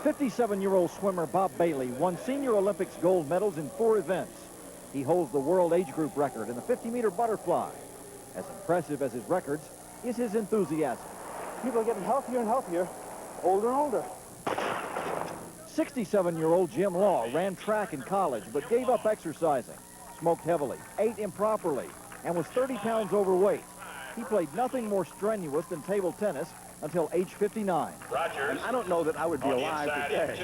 57-year-old swimmer Bob Bailey won Senior Olympics gold medals in 4 events. He holds the world age group record in the 50-meter butterfly. As impressive as his records is his enthusiasm. People are getting healthier and healthier, older and older. 67-year-old Jim Law ran track in college but gave up exercising, smoked heavily, ate improperly, and was 30 pounds overweight. He played nothing more strenuous than table tennis until age 59. And I don't know that I would be alive today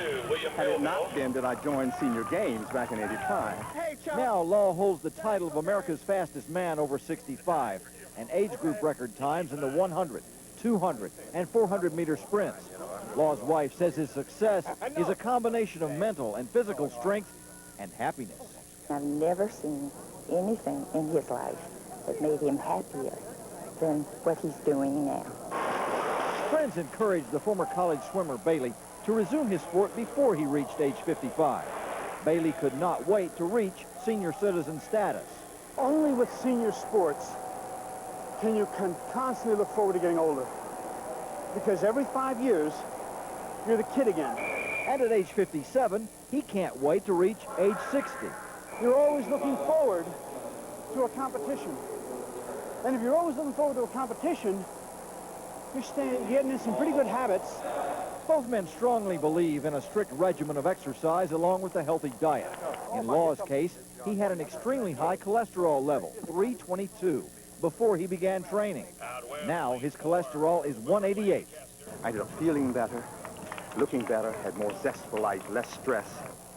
had it not been that I joined Senior Games back in '85. Now Law holds the title of America's fastest man over 65 and age group record times in the 100, 200, and 400-meter sprints. Law's wife says his success is a combination of mental and physical strength and happiness. I've never seen anything in his life that made him happier than what he's doing now. Friends encouraged the former college swimmer Bailey to resume his sport before he reached age 55. Bailey could not wait to reach senior citizen status. Only with senior sports can you constantly look forward to getting older. Because every 5 years, you're the kid again. And at age 57, he can't wait to reach age 60. You're always looking forward to a competition. And if you're always looking forward to a competition, you're getting in some pretty good habits. Both men strongly believe in a strict regimen of exercise along with a healthy diet. In Law's case, he had an extremely high cholesterol level, 322, before he began training. Now his cholesterol is 188. I ended up feeling better, looking better, had more zest for life, less stress.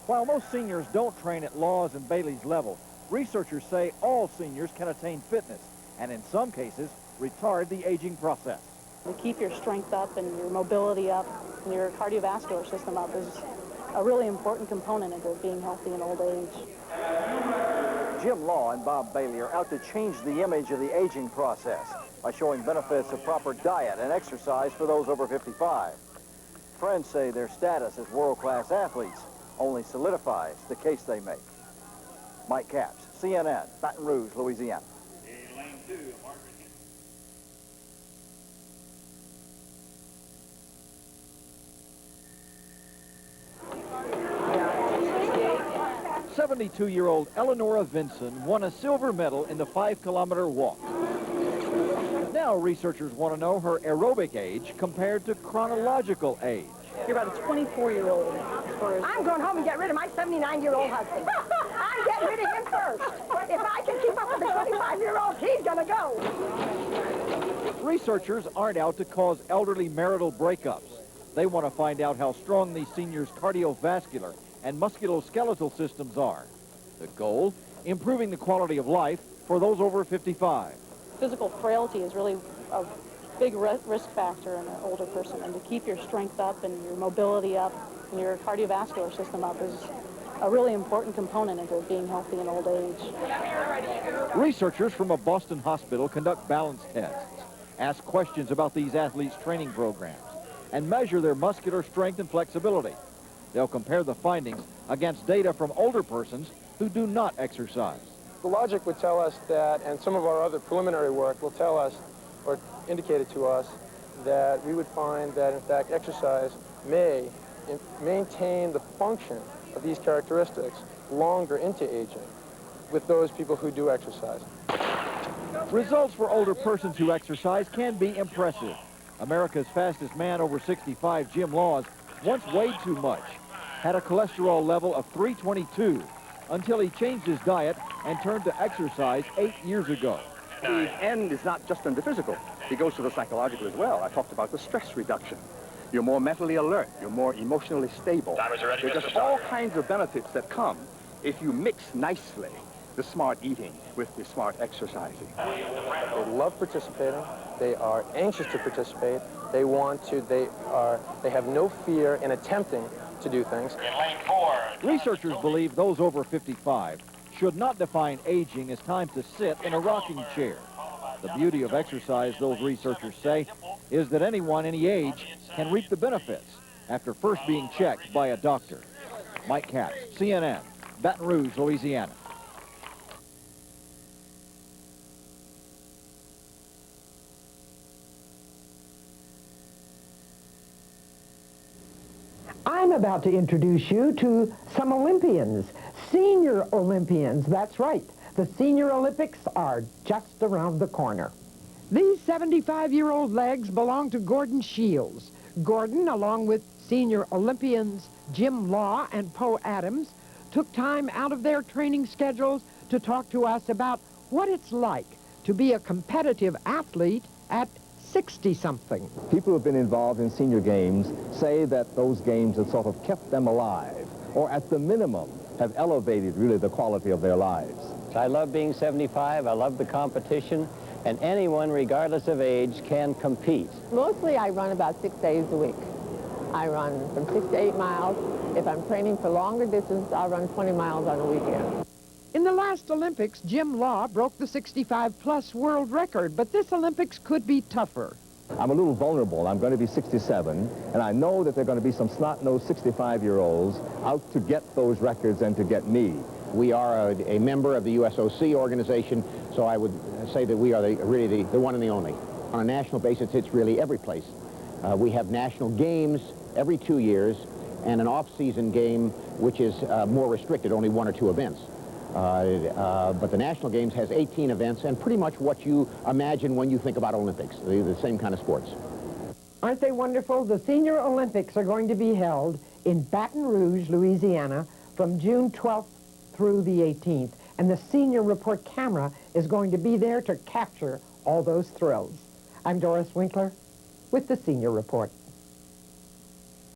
While most seniors don't train at Law's and Bailey's level, researchers say all seniors can attain fitness and in some cases retard the aging process. To keep your strength up and your mobility up and your cardiovascular system up is a really important component of being healthy in old age. Jim Law and Bob Bailey are out to change the image of the aging process by showing benefits of proper diet and exercise for those over 55. Friends say their status as world-class athletes only solidifies the case they make. Mike Capps, CNN, Baton Rouge, Louisiana. 72-year-old Eleanora Vinson won a silver medal in the 5-kilometer walk. Now researchers want to know her aerobic age compared to chronological age. You're about a 24-year-old. I'm going home and get rid of my 79-year-old husband. I'm getting rid of him first. If I can keep up with the 25-year-old, he's going to go. Researchers aren't out to cause elderly marital breakups. They want to find out how strong these seniors' cardiovascular and musculoskeletal systems are. The goal, improving the quality of life for those over 55. Physical frailty is really a big risk factor in an older person, and to keep your strength up and your mobility up and your cardiovascular system up is a really important component of being healthy in old age. Researchers from a Boston hospital conduct balance tests, ask questions about these athletes' training programs, and measure their muscular strength and flexibility. They'll compare the findings against data from older persons who do not exercise. The logic would tell us that, and some of our other preliminary work will tell us, or indicate it to us, that we would find that, in fact, exercise may maintain the function of these characteristics longer into aging with those people who do exercise. Results for older persons who exercise can be impressive. America's fastest man over 65, Jim Laws, once weighed too much, had a cholesterol level of 322 until he changed his diet and turned to exercise 8 years ago. The end is not just in the physical. It goes to the psychological as well. I talked about the stress reduction. You're more mentally alert. You're more emotionally stable. There's just all kinds of benefits that come if you mix nicely the smart eating with the smart exercising. They love participating. They are anxious to participate. They want to. They have no fear in attempting to do things. In lane 4. Researchers believe those over 55 should not define aging as time to sit in a rocking chair. The beauty of exercise, those researchers say, is that anyone any age can reap the benefits after first being checked by a doctor. Mike Capps, CNN, Baton Rouge, Louisiana. I'm about to introduce you to some Olympians, senior Olympians, that's right. The Senior Olympics are just around the corner. These 75-year-old legs belong to Gordon Shields. Gordon, along with senior Olympians Jim Law and Poe Adams, took time out of their training schedules to talk to us about what it's like to be a competitive athlete at 60-something. People who have been involved in senior games say that those games have sort of kept them alive, or at the minimum have elevated really the quality of their lives. I love being 75, I love the competition, and anyone, regardless of age, can compete. Mostly I run about 6 days a week. I run from 6 to 8 miles. If I'm training for longer distance, I'll run 20 miles on a weekend. In the last Olympics, Jim Law broke the 65-plus world record, but this Olympics could be tougher. I'm a little vulnerable. I'm going to be 67, and I know that there are going to be some snot-nosed 65-year-olds out to get those records and to get me. We are a member of the USOC organization, so I would say that we are really the one and the only. On a national basis, it's really every place. We have national games every 2 years, and an off-season game which is more restricted, only 1 or 2 events. But the National Games has 18 events, and pretty much what you imagine when you think about Olympics, the same kind of sports. Aren't they wonderful? The Senior Olympics are going to be held in Baton Rouge, Louisiana, from June 12th through the 18th. And the Senior Report camera is going to be there to capture all those thrills. I'm Doris Winkler with the Senior Report.